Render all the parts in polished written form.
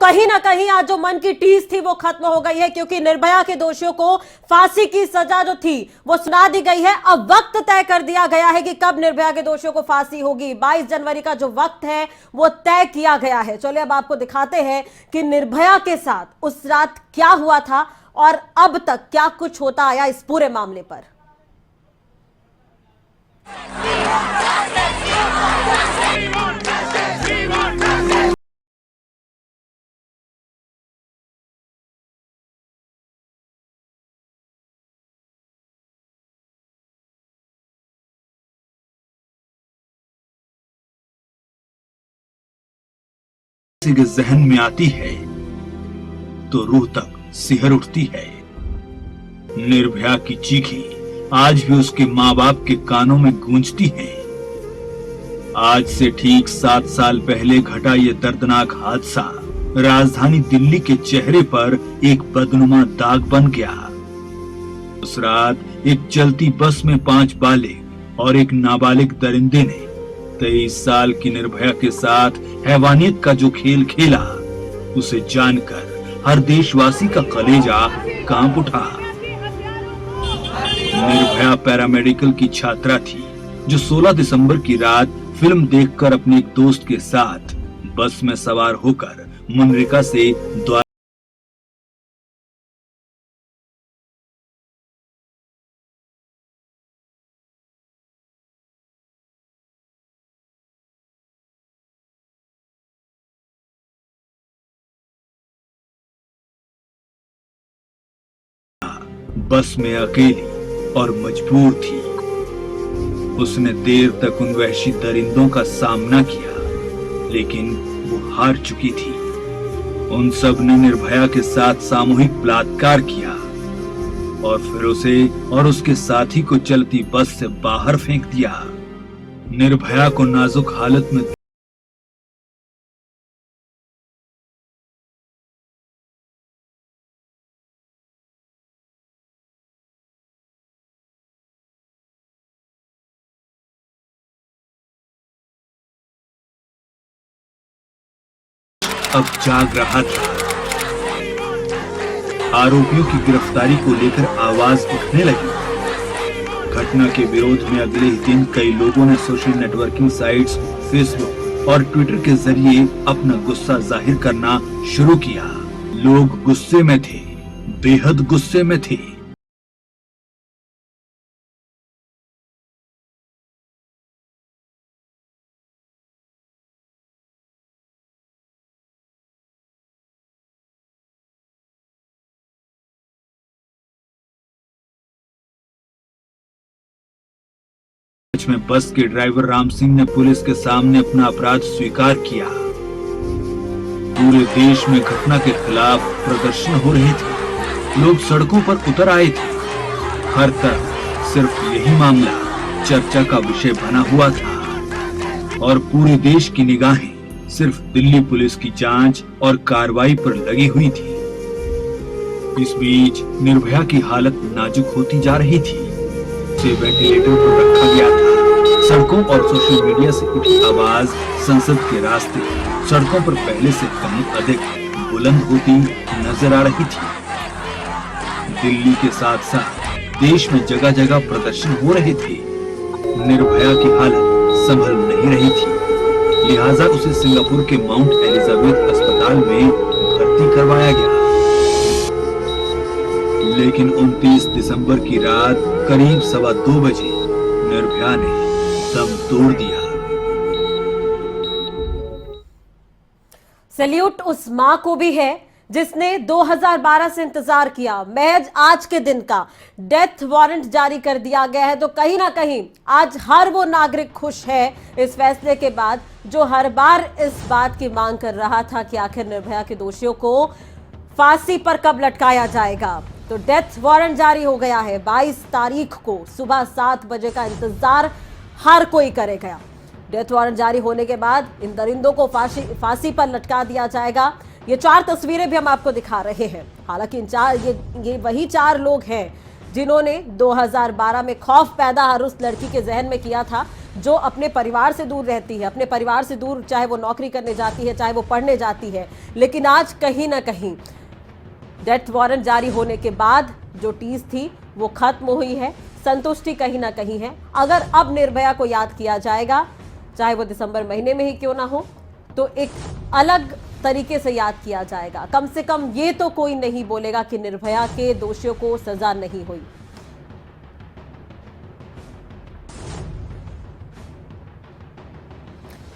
कहीं ना कहीं आज जो मन की टीस थी वो खत्म हो गई है, क्योंकि निर्भया के दोषियों को फांसी की सजा जो थी वो सुना दी गई है। अब वक्त तय कर दिया गया है कि कब निर्भया के दोषियों को फांसी होगी। 22 जनवरी का जो वक्त है वो तय किया गया है। चलिए अब आपको दिखाते हैं कि निर्भया के साथ उस रात क्या हुआ था और अब तक क्या कुछ होता आया इस पूरे मामले पर। किसी के जहन में आती है तो रूह तक सिहर उठती है। निर्भया की चीखें आज भी उसके माँ बाप के कानों में गूंजती हैं। आज से ठीक 7 साल पहले घटा ये दर्दनाक हादसा राजधानी दिल्ली के चेहरे पर एक बदनुमा दाग बन गया। उस रात एक चलती बस में 5 बालिग और एक नाबालिग दरिंदे ने 23 साल की निर्भया के साथ हैवानियत का जो खेल खेला, उसे जानकर हर देशवासी का कलेजा कांप उठा। निर्भया पैरामेडिकल की छात्रा थी जो 16 दिसंबर की रात फिल्म देखकर अपने एक दोस्त के साथ बस में सवार होकर मनरेगा से बस में अकेली और मजबूर थी। उसने देर तक उन वहशी दरिंदों का सामना किया, लेकिन वो हार चुकी थी। उन सब ने निर्भया के साथ सामूहिक बलात्कार किया और फिर उसे और उसके साथी को चलती बस से बाहर फेंक दिया। निर्भया को नाजुक हालत में अब जाग रहा था। आरोपियों की गिरफ्तारी को लेकर आवाज उठने लगी। घटना के विरोध में अगले ही दिन कई लोगों ने सोशल नेटवर्किंग साइट्स, फेसबुक और ट्विटर के जरिए अपना गुस्सा जाहिर करना शुरू किया। लोग गुस्से में थे, बेहद गुस्से में थे। में बस के ड्राइवर राम सिंह ने पुलिस के सामने अपना अपराध स्वीकार किया। पूरे देश में घटना के खिलाफ प्रदर्शन हो रहे थे। लोग सड़कों पर उतर आए थे। हर तरफ सिर्फ यही मामला चर्चा का विषय बना हुआ था और पूरे देश की निगाहें सिर्फ दिल्ली पुलिस की जांच और कार्रवाई पर लगी हुई थी। इस बीच निर्भया की हालत नाजुक होती जा रही थी। उसे वेंटिलेटर पर रखा गया था। सड़कों और सोशल मीडिया से उठी आवाज संसद के रास्ते सड़कों पर पहले से कहीं अधिक बुलंद होती नजर आ रही थी। दिल्ली के साथ साथ देश में जगह जगह प्रदर्शन हो रहे थे। निर्भया की हालत संभल नहीं रही थी, लिहाजा उसे सिंगापुर के माउंट एलिजाबेथ अस्पताल में भर्ती करवाया गया। लेकिन 29 दिसंबर की रात करीब 2:15 बजे निर्भया ने दम तोड़ दिया। सैल्यूट उस मां को भी है जिसने 2012 से इंतजार किया। महज आज के दिन का डेथ वारंट जारी कर दिया गया है, तो कहीं ना कहीं आज हर वो नागरिक खुश है इस फैसले के बाद जो हर बार इस बात की मांग कर रहा था कि आखिर निर्भया के दोषियों को फांसी पर कब लटकाया जाएगा। तो डेथ वारंट जारी हो गया है। 22 तारीख को सुबह 7 बजे का इंतजार हर कोई करेगा। डेथ वारंट जारी होने के बाद इन दरिंदों को फांसी पर लटका दिया जाएगा। ये 4 तस्वीरें भी हम आपको दिखा रहे हैं। हालांकि ये वही 4 लोग हैं जिन्होंने 2012 में खौफ पैदा हर उस लड़की के जहन में किया था जो अपने परिवार से दूर रहती है, अपने परिवार से दूर, चाहे वो नौकरी करने जाती है, चाहे वो पढ़ने जाती है, लेकिन आज कहीं ना कहीं डेथ वारंट जारी होने के बाद जो टीस थी वो खत्म हुई है, संतुष्टि कहीं ना कहीं है। अगर अब निर्भया को याद किया जाएगा, चाहे वो दिसंबर महीने में ही क्यों ना हो, तो एक अलग तरीके से याद किया जाएगा। कम से कम ये तो कोई नहीं बोलेगा कि निर्भया के दोषियों को सजा नहीं हुई।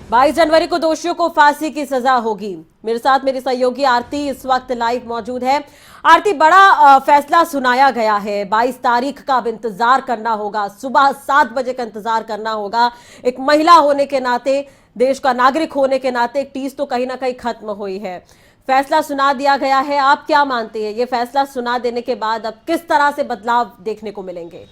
22 जनवरी को दोषियों को फांसी की सजा होगी। मेरे साथ मेरी सहयोगी आरती इस वक्त लाइव मौजूद है। आरती, बड़ा फैसला सुनाया गया है। 22 तारीख का अब इंतजार करना होगा, सुबह 7 बजे का इंतजार करना होगा। एक महिला होने के नाते, देश का नागरिक होने के नाते एक टीस तो कहीं ना कहीं खत्म हुई है। फैसला सुना दिया गया है। आप क्या मानते हैं, ये फैसला सुना देने के बाद अब किस तरह से बदलाव देखने को मिलेंगे?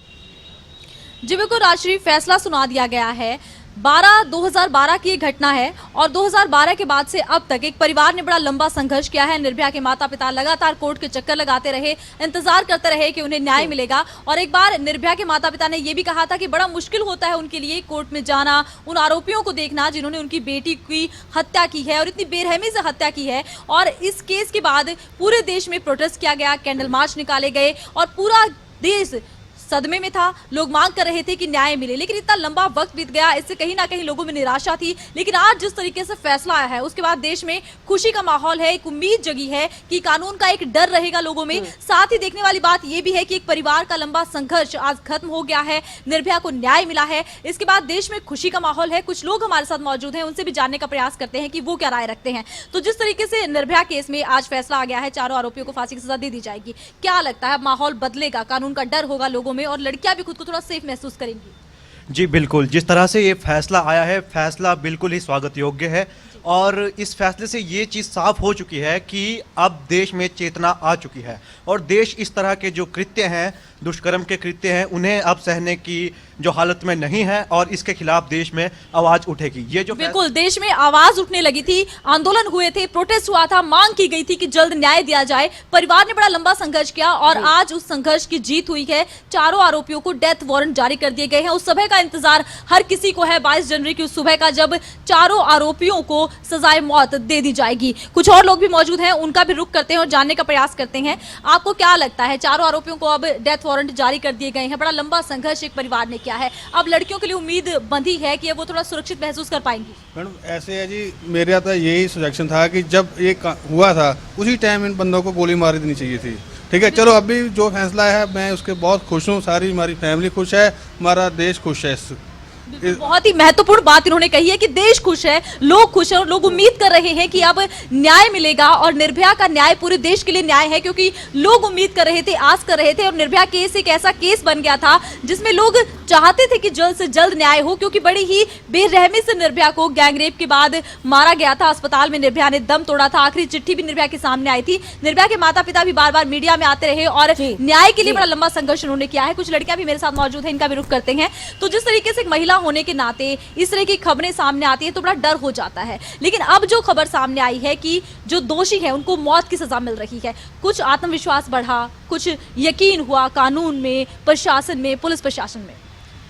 जी बिल्कुल राजश्री, फैसला सुना दिया गया है। 2012 की ये घटना है और 2012 के बाद से अब तक एक परिवार ने बड़ा लंबा संघर्ष किया है। निर्भया के माता पिता लगातार कोर्ट के चक्कर लगाते रहे, इंतजार करते रहे कि उन्हें न्याय मिलेगा। और एक बार निर्भया के माता पिता ने यह भी कहा था कि बड़ा मुश्किल होता है उनके लिए कोर्ट में जाना, उन आरोपियों को देखना जिन्होंने उनकी बेटी की हत्या की है और इतनी बेरहमी से हत्या की है। और इस केस के बाद पूरे देश में प्रोटेस्ट किया गया, कैंडल मार्च निकाले गए और पूरा देश सदमे में था। लोग मांग कर रहे थे कि न्याय मिले, लेकिन इतना लंबा वक्त बीत गया, इससे कहीं ना कहीं लोगों में निराशा थी। लेकिन आज जिस तरीके से फैसला आया है उसके बाद देश में खुशी का माहौल है, एक उम्मीद जगी है कि कानून का एक डर रहेगा लोगों में। साथ ही देखने वाली बात यह भी है कि एक परिवार का लंबा संघर्ष आज खत्म हो गया है, निर्भया को न्याय मिला है। इसके बाद देश में खुशी का माहौल है। कुछ लोग हमारे साथ मौजूद हैं, उनसे भी जानने का प्रयास करते हैं कि वो क्या राय रखते हैं। तो जिस तरीके से निर्भया केस में आज फैसला आ गया है, चारों आरोपियों को फांसी की सजा दे दी जाएगी, क्या लगता है माहौल बदलेगा, कानून का डर होगा लोगों में और लड़कियां भी खुद को थोड़ा सेफ महसूस करेंगी? जी बिल्कुल, जिस तरह से ये फैसला आया है, फैसला बिल्कुल ही स्वागत योग्य है। और इस फैसले से ये चीज़ साफ हो चुकी है कि अब देश में चेतना आ चुकी है और देश इस तरह के जो कृत्य हैं, दुष्कर्म के कृत्य हैं, उन्हें अब सहने की जो हालत में नहीं है और इसके खिलाफ देश में आवाज उठेगी। ये जो बिल्कुल देश में आवाज उठने लगी थी, आंदोलन हुए थे, प्रोटेस्ट हुआ था, मांग की गई थी कि जल्द न्याय दिया जाए। परिवार ने बड़ा लंबा संघर्ष किया और आज उस संघर्ष की जीत हुई है। चारों आरोपियों को डेथ वारंट जारी कर दिए गए हैं। उस समय का इंतजार हर किसी को है, 22 जनवरी की उस सुबह का, जब चारों आरोपियों को सजाए मौत दे दी जाएगी। कुछ और लोग भी मौजूद हैं, उनका भी रुख करते हैं और जानने का प्रयास करते हैं। आपको क्या लगता है, चारों आरोपियों को अब डेथ वारंट जारी कर दिए गए हैं, बड़ा लंबा संघर्ष एक परिवार ने किया है, अब लड़कियों के लिए उम्मीद बंधी है कि वो थोड़ा सुरक्षित महसूस कर पाएंगी? मैडम ऐसे है जी, मेरा तो यही सजेशन था कि जब ये हुआ था उसी टाइम इन बंदों को गोली मार देनी चाहिए थी। ठीक है, चलो अभी जो फैसला है मैं उसके बहुत खुश हूँ, सारी हमारी फैमिली खुश है, हमारा देश खुश है। बहुत ही महत्वपूर्ण बात इन्होंने कही है कि देश खुश है, लोग खुश हैं और लोग उम्मीद कर रहे हैं कि अब न्याय मिलेगा। और निर्भया का न्याय पूरे देश के लिए न्याय है, क्योंकि लोग उम्मीद कर रहे थे, आस कर रहे थे। और निर्भया केस एक ऐसा केस बन गया था जिसमें लोग चाहते थे कि जल्द से जल्द न्याय हो, क्योंकि बड़ी ही बेरहमी से निर्भया को गैंगरेप के बाद मारा गया था। अस्पताल में निर्भया ने दम तोड़ा था। आखिरी चिट्ठी भी निर्भया के सामने आई थी। निर्भया के माता पिता भी बार बार मीडिया में आते रहे और न्याय के लिए बड़ा लंबा संघर्ष उन्होंने किया है। कुछ लड़कियां भी मेरे साथ मौजूद है, इनका भी रुख करते हैं। तो जिस तरीके से एक महिला होने के नाते इस तरह की खबरें सामने आती है तो बड़ा डर हो जाता है। लेकिन अब जो खबर सामने आई है कि जो दोषी है उनको मौत की सजा मिल रही है, कुछ आत्मविश्वास बढ़ा, कुछ यकीन हुआ कानून में, प्रशासन में, पुलिस प्रशासन में।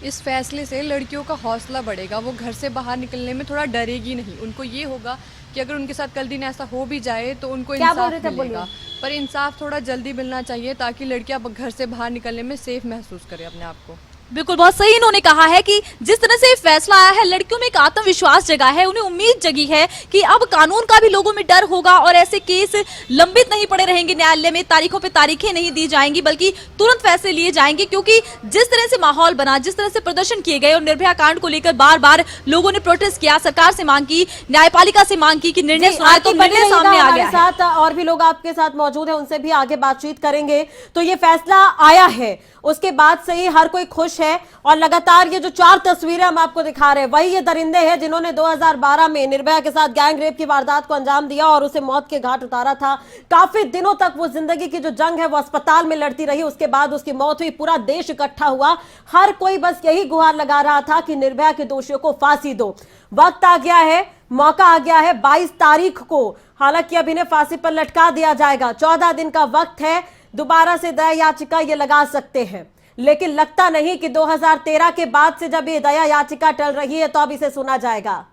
इस फैसले से लड़कियों का हौसला बढ़ेगा, वो घर से बाहर निकलने में थोड़ा डरेगी नहीं। उनको ये होगा कि अगर उनके साथ कल दिन ऐसा हो भी जाए तो उनको इंसाफ मिलेगा, पर इंसाफ थोड़ा जल्दी मिलना चाहिए ताकि लड़कियां घर से बाहर निकलने में सेफ महसूस करें अपने आप को। बिल्कुल, बहुत सही इन्होंने कहा है कि जिस तरह से फैसला आया है, लड़कियों में एक आत्मविश्वास जगा है, उन्हें उम्मीद जगी है कि अब कानून का भी लोगों में डर होगा और ऐसे केस लंबित नहीं पड़े रहेंगे न्यायालय में, तारीखों पे तारीखें नहीं दी जाएंगी, बल्कि तुरंत फैसले लिए जाएंगे। क्योंकि जिस तरह से माहौल बना, जिस तरह से प्रदर्शन किए गए और निर्भया कांड को लेकर बार बार लोगों ने प्रोटेस्ट किया, सरकार से मांग की, न्यायपालिका से मांग की कि निर्णय सुनाए, तो निर्णय सामने आ गया है। साथ और भी लोग आपके साथ मौजूद है, उनसे भी आगे बातचीत करेंगे। तो ये फैसला आया है, उसके बाद से ही हर कोई खुश है और लगातार ये जो 4 तस्वीरें हम आपको दिखा रहे हैं, वही ये दरिंदे हैं जिन्होंने 2012 में निर्भया के साथ गैंग रेप की वारदात को अंजाम दिया और उसे मौत के घाट उतारा था। काफी दिनों तक वो जिंदगी की जो जंग है वो अस्पताल में लड़ती रही, उसके बाद उसकी मौत हुई, पूरा देश इकट्ठा हुआ, हर कोई बस यही गुहार लगा रहा था कि निर्भया के दोषियों को फांसी दो। वक्त आ गया है, मौका आ गया है, 22 तारीख को हालांकि अब इन्हें फांसी पर लटका दिया जाएगा। 14 दिन का वक्त है, दोबारा से दया याचिका ये लगा सकते हैं, लेकिन लगता नहीं कि 2013 के बाद से जब ये दया याचिका टल रही है तो अब इसे सुना जाएगा।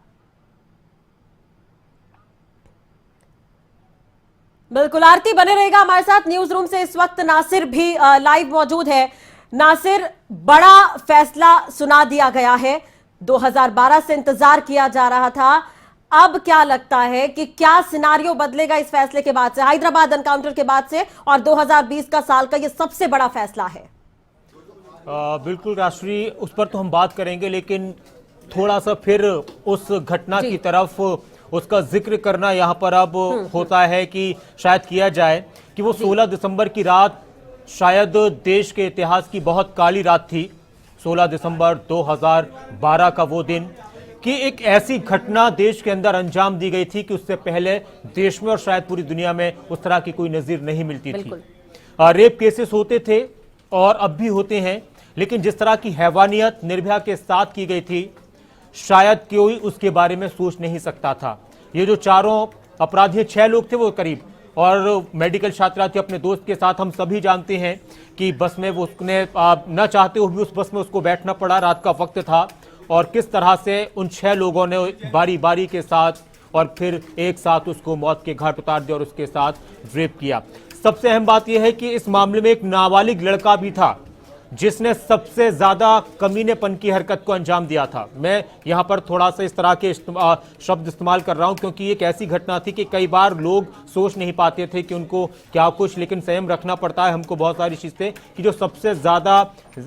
बिल्कुल आरती, बने रहेगा हमारे साथ। न्यूज रूम से इस वक्त नासिर भी लाइव मौजूद है। नासिर, बड़ा फैसला सुना दिया गया है, 2012 से इंतजार किया जा रहा था, अब क्या लगता है कि क्या सिनारियो बदलेगा इस फैसले के बाद से, हैदराबाद एनकाउंटर के बाद से, और 2020 का साल का ये सबसे बड़ा फैसला है? बिल्कुल राष्ट्रीय, उस पर तो हम बात करेंगे, लेकिन थोड़ा सा फिर उस घटना की तरफ उसका जिक्र करना यहाँ पर अब होता है कि शायद किया जाए कि वो 16 दिसंबर की रात शायद देश के इतिहास की बहुत काली रात थी। 16 दिसंबर 2012 का वो दिन कि एक ऐसी घटना देश के अंदर अंजाम दी गई थी कि उससे पहले देश में और शायद पूरी दुनिया में उस तरह की कोई नजीर नहीं मिलती थी। रेप केसेस होते थे और अब भी होते हैं, लेकिन जिस तरह की हैवानियत निर्भया के साथ की गई थी शायद कोई उसके बारे में सोच नहीं सकता था। ये जो चारों अपराधी 6 लोग थे वो करीब, और मेडिकल छात्रा थे अपने दोस्त के साथ। हम सभी जानते हैं कि बस में वो उसने न चाहते हुए भी उस बस में उसको बैठना पड़ा, रात का वक्त था, और किस तरह से उन 6 लोगों ने बारी बारी के साथ और फिर एक साथ उसको मौत के घाट उतार दिया और उसके साथ रेप किया। सबसे अहम बात यह है कि इस मामले में एक नाबालिग लड़का भी था जिसने सबसे ज्यादा कमीनेपन की हरकत को अंजाम दिया था। मैं यहां पर थोड़ा सा इस तरह के शब्द इस्तेमाल कर रहा हूं क्योंकि एक ऐसी घटना थी कि कई बार लोग सोच नहीं पाते थे कि उनको क्या कुछ, लेकिन संयम रखना पड़ता है हमको बहुत सारी चीजें, कि जो सबसे ज्यादा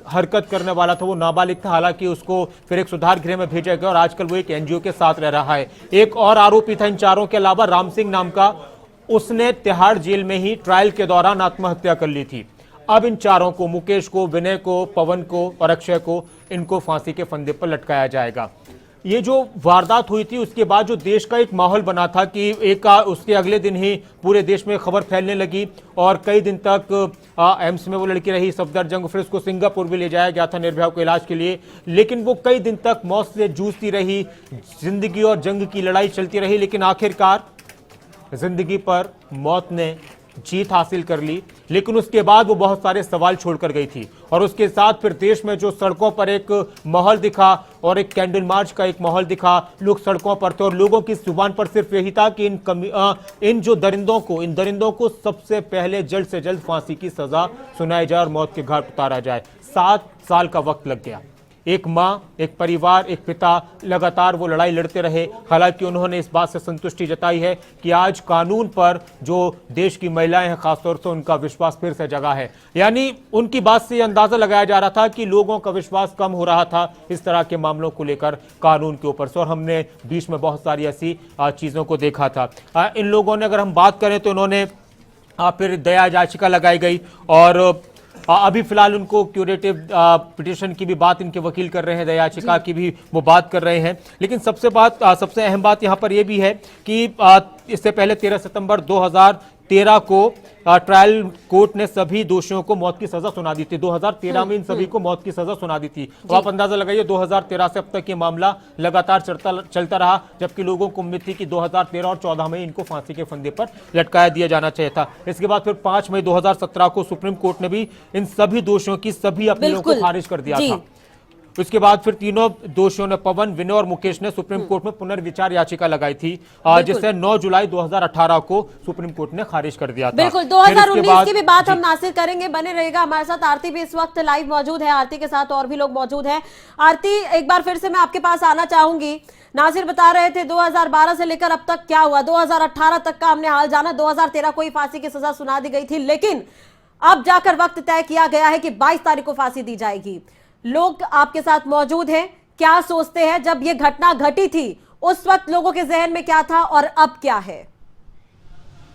हरकत करने वाला था वो नाबालिग था। हालांकि उसको फिर एक सुधार गृह में भेजा गया और आजकल वो एक एनजीओ के साथ रह रहा है। एक और आरोपी था इन चारों के अलावा, राम सिंह नाम का, उसने तिहाड़ जेल में ही ट्रायल के दौरान आत्महत्या कर ली थी। अब इन चारों को, मुकेश को, विनय को, पवन को और अक्षय को, इनको फांसी के फंदे पर लटकाया जाएगा। ये जो वारदात हुई थी उसके बाद जो देश का एक माहौल बना था कि उसके अगले दिन ही पूरे देश में खबर फैलने लगी और कई दिन तक एम्स में वो लड़की रही सफदरजंग, फिर उसको सिंगापुर भी ले जाया गया था निर्भया को इलाज के लिए, लेकिन वो कई दिन तक मौत से जूझती रही, जिंदगी और जंग की लड़ाई चलती रही, लेकिन आखिरकार जिंदगी पर मौत ने जीत हासिल कर ली। लेकिन उसके बाद वो बहुत सारे सवाल छोड़कर गई थी और उसके साथ फिर देश में जो सड़कों पर एक माहौल दिखा और एक कैंडल मार्च का एक माहौल दिखा, लोग सड़कों पर थे और लोगों की जुबान पर सिर्फ यही था कि इन जो दरिंदों को सबसे पहले जल्द से जल्द फांसी की सजा सुनाई जाए और मौत के घाट उतारा जाए। 7 साल का वक्त लग गया। एक माँ, एक परिवार, एक पिता लगातार वो लड़ाई लड़ते रहे। हालांकि उन्होंने इस बात से संतुष्टि जताई है कि आज कानून पर जो देश की महिलाएं हैं खासतौर से उनका विश्वास फिर से जगा है। यानी उनकी बात से अंदाजा लगाया जा रहा था कि लोगों का विश्वास कम हो रहा था इस तरह के मामलों को लेकर कानून के ऊपर से, और हमने बीच में बहुत सारी ऐसी चीजों को देखा था। इन लोगों ने, अगर हम बात करें तो इन्होंने फिर दया याचिका लगाई गई और अभी फिलहाल उनको क्यूरेटिव पिटीशन की भी बात इनके वकील कर रहे हैं, दया याचिका की भी वो बात कर रहे हैं। लेकिन सबसे अहम बात यहाँ पर यह भी है कि इससे पहले 13 सितंबर 2013 को ट्रायल कोर्ट ने सभी दोषियों को मौत की सजा सुना दी थी। 2013 में इन सभी को मौत की सजा सुना दी थी। तो आप अंदाजा लगाइए 2013 से अब तक ये मामला लगातार चलता रहा, जबकि लोगों को उम्मीद थी कि 2013 और 14 में इनको फांसी के फंदे पर लटकाया दिया जाना चाहिए था। इसके बाद फिर 5 मई 2017 को सुप्रीम कोर्ट ने भी इन सभी दोषियों की सभी अपीलों को खारिज कर दिया था। उसके बाद फिर तीनों दोषियों ने, पवन, विनय और मुकेश ने सुप्रीम कोर्ट में पुनर्विचार याचिका लगाई थी, जिसे 9 जुलाई 2018 को सुप्रीम कोर्ट ने खारिज कर दिया था। बिल्कुल 2019 की भी बात हम नासिर करेंगे, बने रहेगा हमारे साथ। आरती भी इस वक्त लाइव मौजूद है, आरती के साथ और भी लोग मौजूद हैं। आरती, एक बार फिर से मैं आपके पास आना चाहूंगी। नासिर बता रहे थे 2012 से लेकर अब तक क्या हुआ, 2018 तक का हमने हाल जाना, 2013 को ही फांसी की सजा सुना दी गई थी, लेकिन अब जाकर वक्त तय किया गया है कि 22 तारीख को फांसी दी जाएगी। लोग आपके साथ मौजूद हैं, क्या सोचते हैं? जब यह घटना घटी थी उस वक्त लोगों के जहन में क्या था और अब क्या है?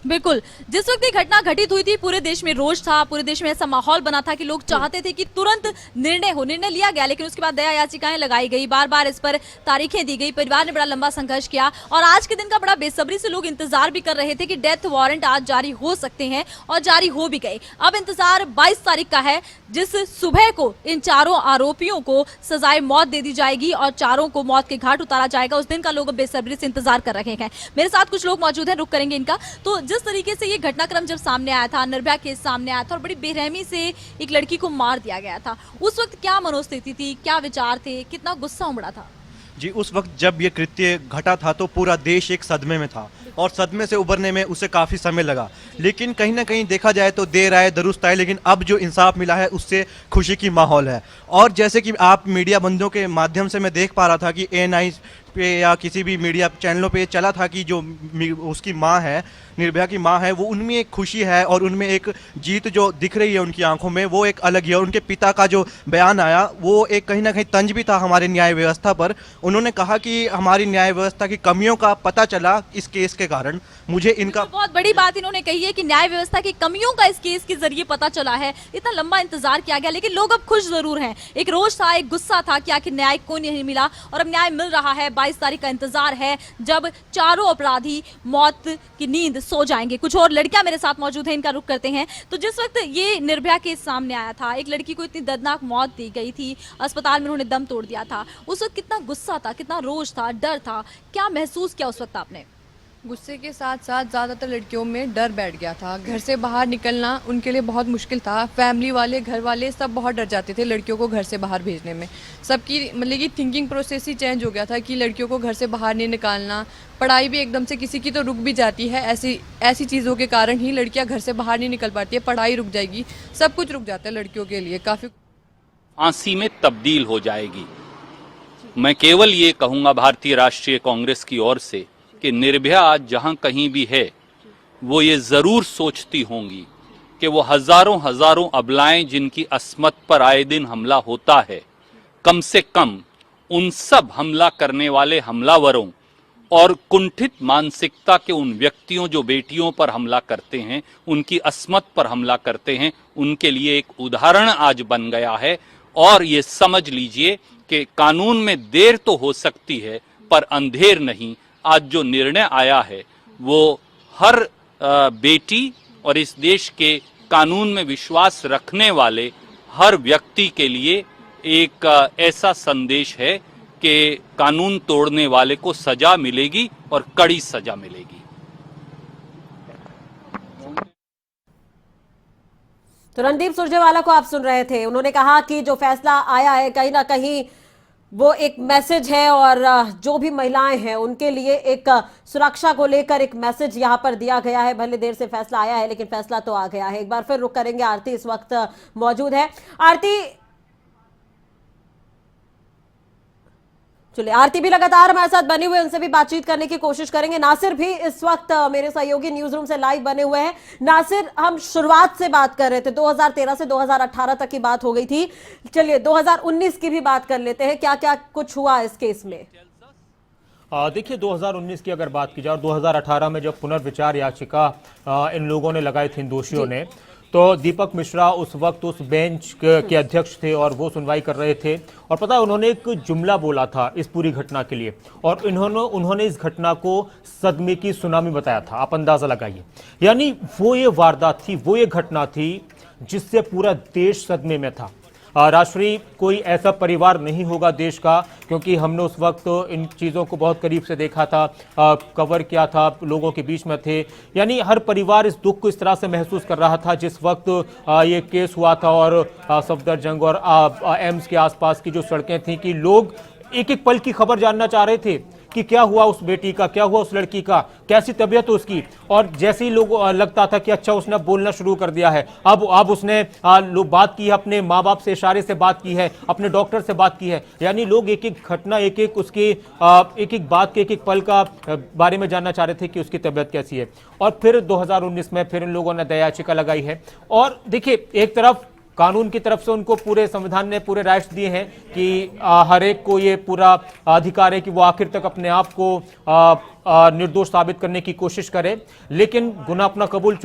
बिल्कुल, जिस वक्त ये घटना घटित हुई थी पूरे देश में रोष था, पूरे देश में ऐसा माहौल बना था कि लोग चाहते थे कि तुरंत निर्णय लिया गया, लेकिन उसके बाद दया याचिकाएं लगाई गई, बार बार इस पर तारीखें दी गई, परिवार ने बड़ा लंबा संघर्ष किया और आज के दिन का बड़ा बेसब्री से लोग इंतजार भी कर रहे थे कि डेथ वारंट आज जारी हो सकते हैं और जारी हो भी गए। अब इंतजार 22 तारीख का है, जिस सुबह को इन चारों आरोपियों को सजाए मौत दे दी जाएगी और चारों को मौत के घाट उतारा जाएगा। उस दिन का लोग बेसब्री से इंतजार कर रहे हैं। मेरे साथ कुछ लोग मौजूद हैं, रुक करेंगे इनका। तो जिस तरीके से ये घटनाक्रम जब सामने आया था, निर्भया केस सामने आया था और बड़ी बेरहमी से एक लड़की को मार दिया गया था, उस वक्त क्या मनोस्थिति थी, क्या विचार थे, कितना गुस्सा उमड़ा था? जी, उस वक्त जब ये कृत्य घटा था तो पूरा देश एक सदमे में था और सदमे से उबरने में उसे काफ़ी समय लगा, लेकिन कहीं ना कहीं देखा जाए तो देर आए दुरुस्त आए, लेकिन अब जो इंसाफ मिला है उससे खुशी की माहौल है। और जैसे कि आप मीडिया बंधुओं के माध्यम से मैं देख पा रहा था कि ANI पे या किसी भी मीडिया चैनलों पे चला था कि जो उसकी माँ है, निर्भया की माँ है, वो उनमें एक खुशी है और उनमें एक जीत जो दिख रही है उनकी आंखों में, वो एक अलग ही है। और उनके पिता का जो बयान आया वो एक कहीं ना कहीं तंज भी था हमारे न्याय व्यवस्था पर। उन्होंने कहा कि हमारी न्याय व्यवस्था की कमियों का पता चला इस केस के कारण। मुझे इनका बहुत बड़ी बात इन्होंने कही है कि न्याय व्यवस्था की कमियों का इस केस के जरिए पता चला है। इतना लंबा इंतजार किया गया, लेकिन लोग अब खुश जरूर हैं। एक रोष था, एक गुस्सा था कि आखिर न्याय को नहीं मिला, और अब न्याय मिल रहा है। 22 तारीख का इंतजार है जब चारों अपराधी मौत की नींद सो जाएंगे। कुछ और लड़कियां मेरे साथ मौजूद हैं, इनका रुख करते हैं। तो जिस वक्त ये निर्भया केस सामने आया था, एक लड़की को इतनी दर्दनाक मौत दी गई थी, अस्पताल में उन्होंने दम तोड़ दिया था, उस वक्त कितना गुस्सा था, कितना रोष था, डर था, क्या महसूस किया उस वक्त आपने? गुस्से के साथ साथ ज़्यादातर लड़कियों में डर बैठ गया था। घर से बाहर निकलना उनके लिए बहुत मुश्किल था। फैमिली वाले, घर वाले सब बहुत डर जाते थे लड़कियों को घर से बाहर भेजने में। सबकी मतलब कि थिंकिंग प्रोसेस ही चेंज हो गया था कि लड़कियों को घर से बाहर नहीं निकालना। पढ़ाई भी एकदम से किसी की तो रुक भी जाती है, ऐसी चीज़ों के कारण ही लड़कियाँ घर से बाहर नहीं निकल पाती है। पढ़ाई रुक जाएगी, सब कुछ रुक जाता है लड़कियों के लिए। काफ़ी फांसी में तब्दील हो जाएगी। मैं केवल ये कहूँगा भारतीय राष्ट्रीय कांग्रेस की ओर से कि निर्भया आज जहां कहीं भी है, वो ये जरूर सोचती होंगी कि वो हजारों अबलाएं जिनकी अस्मत पर आए दिन हमला होता है, कम से कम उन सब हमला करने वाले हमलावरों और कुंठित मानसिकता के उन व्यक्तियों जो बेटियों पर हमला करते हैं, उनकी अस्मत पर हमला करते हैं, उनके लिए एक उदाहरण आज बन गया है। और ये समझ लीजिए कि कानून में देर तो हो सकती है पर अंधेर नहीं। आज जो निर्णय आया है वो हर बेटी और इस देश के कानून में विश्वास रखने वाले हर व्यक्ति के लिए एक ऐसा संदेश है कि कानून तोड़ने वाले को सजा मिलेगी और कड़ी सजा मिलेगी। तो रणदीप सुरजेवाला को आप सुन रहे थे। उन्होंने कहा कि जो फैसला आया है कहीं ना कहीं वो एक मैसेज है, और जो भी महिलाएं हैं उनके लिए एक सुरक्षा को लेकर एक मैसेज यहां पर दिया गया है। भले देर से फैसला आया है, लेकिन फैसला तो आ गया है। एक बार फिर रुक करेंगे, आरती इस वक्त मौजूद है। आरती, चलिए आरती भी लगातार हमारे साथ बने हुए, उनसे भी बातचीत करने की कोशिश करेंगे। नासिर भी इस वक्त मेरे सहयोगी न्यूज रूम से लाइव बने हुए हैं। नासिर, हम शुरुआत से बात कर रहे थे, 2013 से 2018 तक की बात हो गई थी। चलिए 2019 की भी बात कर लेते हैं, क्या क्या कुछ हुआ इस केस में? देखिए 2019 की अगर बात की जाए और 2018 में जब पुनर्विचार याचिका इन लोगों ने लगाई थी, इन दोषियों ने, तो दीपक मिश्रा उस वक्त उस बेंच के अध्यक्ष थे और वो सुनवाई कर रहे थे। और पता है उन्होंने एक जुमला बोला था इस पूरी घटना के लिए, और उन्होंने इस घटना को सदमे की सुनामी बताया था। आप अंदाजा लगाइए, यानी वो ये वारदात थी, वो ये घटना थी जिससे पूरा देश सदमे में था। राष्ट्रीय कोई ऐसा परिवार नहीं होगा देश का, क्योंकि हमने उस वक्त इन चीज़ों को बहुत करीब से देखा था, कवर किया था, लोगों के बीच में थे। यानी हर परिवार इस दुख को इस तरह से महसूस कर रहा था जिस वक्त ये केस हुआ था, और सफदरजंग और एम्स के आसपास की जो सड़कें थी कि लोग एक एक पल की खबर जानना चाह रहे थे कि क्या हुआ उस बेटी का, क्या हुआ उस लड़की का, कैसी तबीयत है उसकी। और जैसे ही लोग लगता था कि अच्छा उसने बोलना शुरू कर दिया है, अब उसने बात की है, अपने माँ बाप से इशारे से बात की है, अपने डॉक्टर से बात की है। यानी लोग एक एक घटना, एक एक उसकी एक एक बात के एक एक पल का बारे में जानना चाह रहे थे कि उसकी तबीयत कैसी है। और फिर 2019 में फिर इन लोगों ने दया याचिका लगाई है। और देखिए, एक तरफ कानून की तरफ से उनको पूरे संविधान ने पूरे राइट्स दिए हैं कि हर एक को ये पूरा अधिकार है कि वो आखिर तक अपने आप को निर्दोष साबित करने की कोशिश करे, लेकिन गुनाह अपना कबूल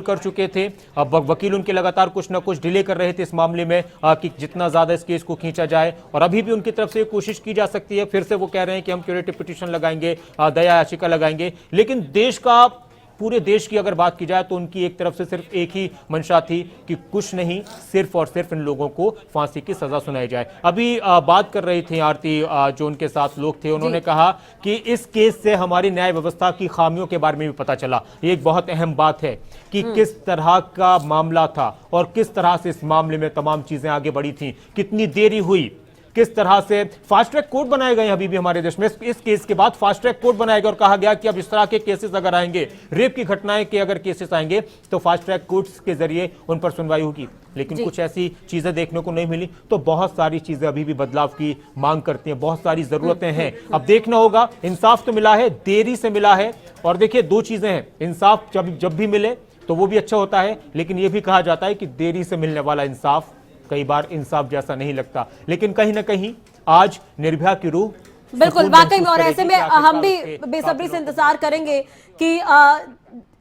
कर चुके थे। वकील उनके लगातार कुछ ना कुछ डिले कर रहे थे इस मामले में कि जितना ज्यादा इस केस को खींचा जाए, और अभी भी उनकी तरफ से कोशिश की जा सकती है। फिर से वो कह रहे हैं कि हम क्यूरेटिव पिटीशन लगाएंगे, दया याचिका लगाएंगे, लेकिन देश का पूरे देश की अगर बात की जाए तो उनकी एक तरफ से सिर्फ एक ही मंशा थी कि कुछ नहीं, सिर्फ और सिर्फ इन लोगों को फांसी की सजा सुनाई जाए। अभी बात कर रही थी आरती, जो उनके साथ लोग थे, उन्होंने कहा कि इस केस से हमारी न्याय व्यवस्था की खामियों के बारे में भी पता चला। ये एक बहुत अहम बात है कि किस तरह का मामला था और किस तरह से इस मामले में तमाम चीजें आगे बढ़ी थी, कितनी देरी हुई, किस तरह से फास्ट ट्रैक कोर्ट बनाए गए अभी भी हमारे देश में। इस केस के बाद फास्ट ट्रैक कोर्ट बनाया गया और कहा गया कि अब इस तरह के केसेस अगर आएंगे, रेप की घटनाएं के अगर केसेस आएंगे तो फास्ट ट्रैक कोर्ट्स के जरिए उन पर सुनवाई होगी। लेकिन कुछ ऐसी चीजें देखने को नहीं मिली। तो बहुत सारी चीजें अभी भी बदलाव की मांग करती हैं, बहुत सारी जरूरतें हैं। अब देखना होगा, इंसाफ तो मिला है, देरी से मिला है। और देखिए, दो चीजें हैं, इंसाफ जब भी मिले तो वो भी अच्छा होता है, लेकिन यह भी कहा जाता है कि देरी से मिलने वाला इंसाफ कई बार इंसाफ जैसा नहीं लगता। लेकिन कहीं ना कहीं आज निर्भया की रूह बिल्कुल वाकई में, और ऐसे में हम भी बेसब्री से इंतजार करेंगे कि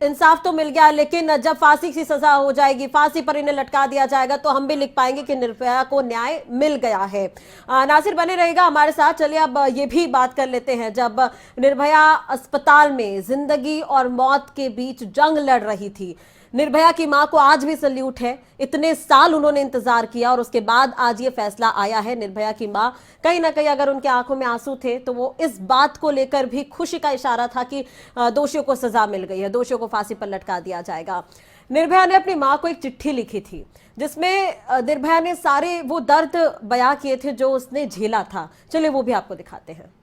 इंसाफ तो मिल गया, लेकिन जब फांसी की सजा हो जाएगी, फांसी पर इन्हें लटका दिया जाएगा, तो हम भी लिख पाएंगे कि निर्भया को न्याय मिल गया है। नासिर बने रहेगा हमारे साथ। चलिए अब ये भी बात कर लेते हैं, जब निर्भया अस्पताल में जिंदगी और मौत के बीच जंग लड़ रही थी, निर्भया की मां को आज भी सल्यूट है। इतने साल उन्होंने इंतजार किया और उसके बाद आज ये फैसला आया है। निर्भया की मां कहीं ना कहीं, अगर उनके आंखों में आंसू थे तो वो इस बात को लेकर भी खुशी का इशारा था कि दोषियों को सजा मिल गई है, दोषियों को फांसी पर लटका दिया जाएगा। निर्भया ने अपनी मां को एक चिट्ठी लिखी थी जिसमें निर्भया ने सारे वो दर्द बयां किए थे जो उसने झेला था। चलिए वो भी आपको दिखाते हैं।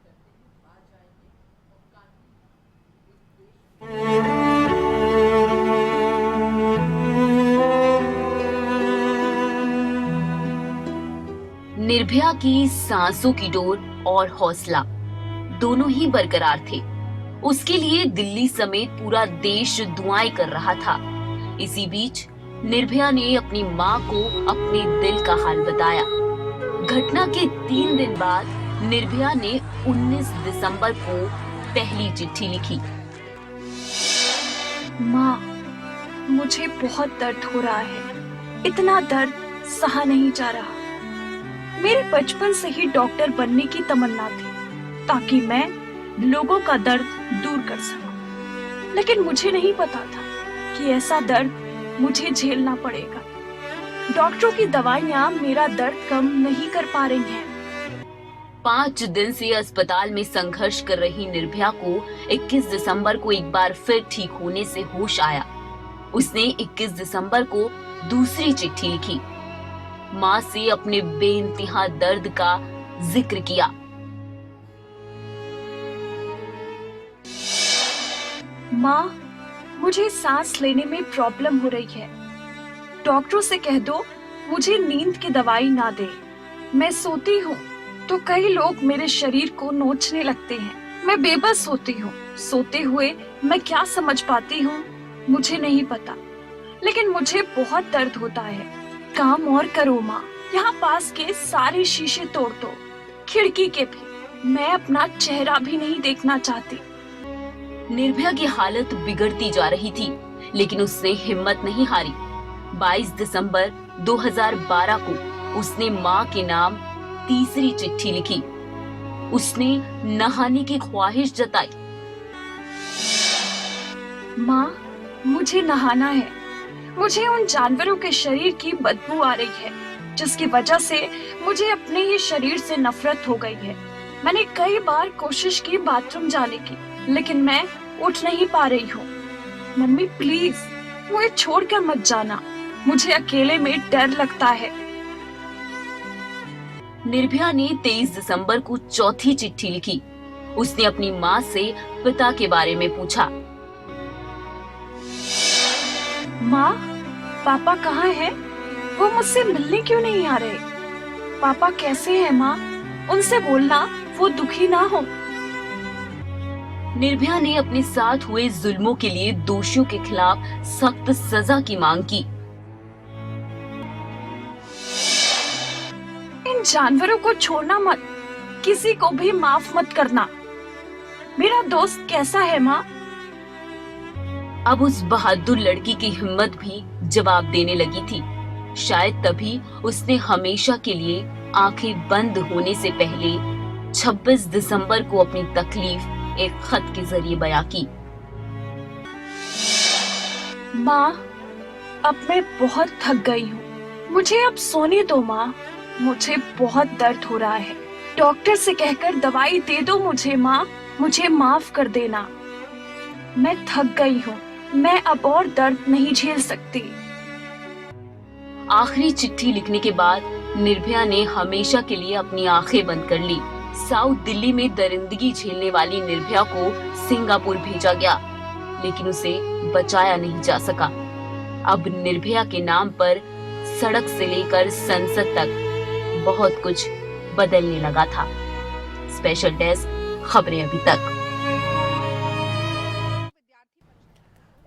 निर्भया की सांसों की डोर और हौसला दोनों ही बरकरार थे। उसके लिए दिल्ली समेत पूरा देश दुआएं कर रहा था। इसी बीच निर्भया ने अपनी मां को अपने दिल का हाल बताया। घटना के 3 दिन बाद निर्भया ने 19 दिसंबर को पहली चिट्ठी लिखी। मां, मुझे बहुत दर्द हो रहा है। इतना दर्द सहा नहीं जा रहा। मेरे बचपन से ही डॉक्टर बनने की तमन्ना थी ताकि मैं लोगों का दर्द दूर कर सकूं। लेकिन मुझे नहीं पता था कि ऐसा दर्द मुझे झेलना पड़ेगा। डॉक्टरों की दवाइयां मेरा दर्द कम नहीं कर पा रही हैं। 5 दिन से अस्पताल में संघर्ष कर रही निर्भया को 21 दिसंबर को एक बार फिर ठीक होने से होश आया। उसने 21 दिसंबर को दूसरी चिट्ठी लिखी, मां से अपने बेइंतहा दर्द का जिक्र किया। मां, मुझे सांस लेने में प्रॉब्लम हो रही है। डॉक्टरों से कह दो मुझे नींद की दवाई ना दे। मैं सोती हूँ तो कई लोग मेरे शरीर को नोचने लगते हैं। मैं बेबस होती हूँ। सोते हुए मैं क्या समझ पाती हूँ मुझे नहीं पता, लेकिन मुझे बहुत दर्द होता है। काम और करो माँ, यहाँ पास के सारे शीशे तोड़ दो, खिड़की के भी। मैं अपना चेहरा भी नहीं देखना चाहती। निर्भया की हालत बिगड़ती जा रही थी, लेकिन उसने हिम्मत नहीं हारी। 22 दिसंबर 2012 को उसने माँ के नाम तीसरी चिट्ठी लिखी। उसने नहाने की ख्वाहिश जताई। माँ, मुझे नहाना है। मुझे उन जानवरों के शरीर की बदबू आ रही है जिसकी वजह से मुझे अपने ही शरीर से नफरत हो गई है। मैंने कई बार कोशिश की बाथरूम जाने की, लेकिन मैं उठ नहीं पा रही हूँ। मम्मी प्लीज मुझे छोड़कर मत जाना, मुझे अकेले में डर लगता है। निर्भया ने 23 दिसंबर को चौथी चिट्ठी लिखी। उसने अपनी माँ से पिता के बारे में पूछा। माँ, पापा कहाँ हैं? वो मुझसे मिलने क्यों नहीं आ रहे? पापा कैसे हैं माँ? उनसे बोलना वो दुखी ना हो। निर्भया ने अपने साथ हुए जुल्मों के लिए दोषियों के खिलाफ सख्त सजा की मांग की। इन जानवरों को छोड़ना मत, किसी को भी माफ मत करना। मेरा दोस्त कैसा है माँ? अब उस बहादुर लड़की की हिम्मत भी जवाब देने लगी थी। शायद तभी उसने हमेशा के लिए आंखें बंद होने से पहले 26 दिसंबर को अपनी तकलीफ एक खत के जरिए बयां की। माँ, अब मैं बहुत थक गई हूँ, मुझे अब सोने दो माँ। मुझे बहुत दर्द हो रहा है, डॉक्टर से कहकर दवाई दे दो मुझे माँ, मुझे माफ कर देना। मैं थक गई हूँ, मैं अब और दर्द नहीं झेल सकती। आखिरी चिट्ठी लिखने के बाद निर्भया ने हमेशा के लिए अपनी आंखें बंद कर ली। साउथ दिल्ली में दरिंदगी झेलने वाली निर्भया को सिंगापुर भेजा गया, लेकिन उसे बचाया नहीं जा सका। अब निर्भया के नाम पर सड़क से लेकर संसद तक बहुत कुछ बदलने लगा था। स्पेशल डेस्क, खबरें अभी तक।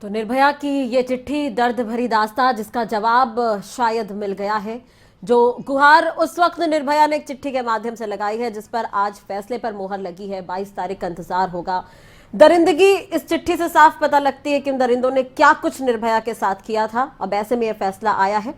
तो निर्भया की ये चिट्ठी, दर्द भरी दास्तां, जिसका जवाब शायद मिल गया है। जो गुहार उस वक्त निर्भया ने एक चिट्ठी के माध्यम से लगाई है, जिस पर आज फैसले पर मोहर लगी है। 22 तारीख का इंतजार होगा। दरिंदगी इस चिट्ठी से साफ पता लगती है कि इन दरिंदों ने क्या कुछ निर्भया के साथ किया था। अब ऐसे में यह फैसला आया है।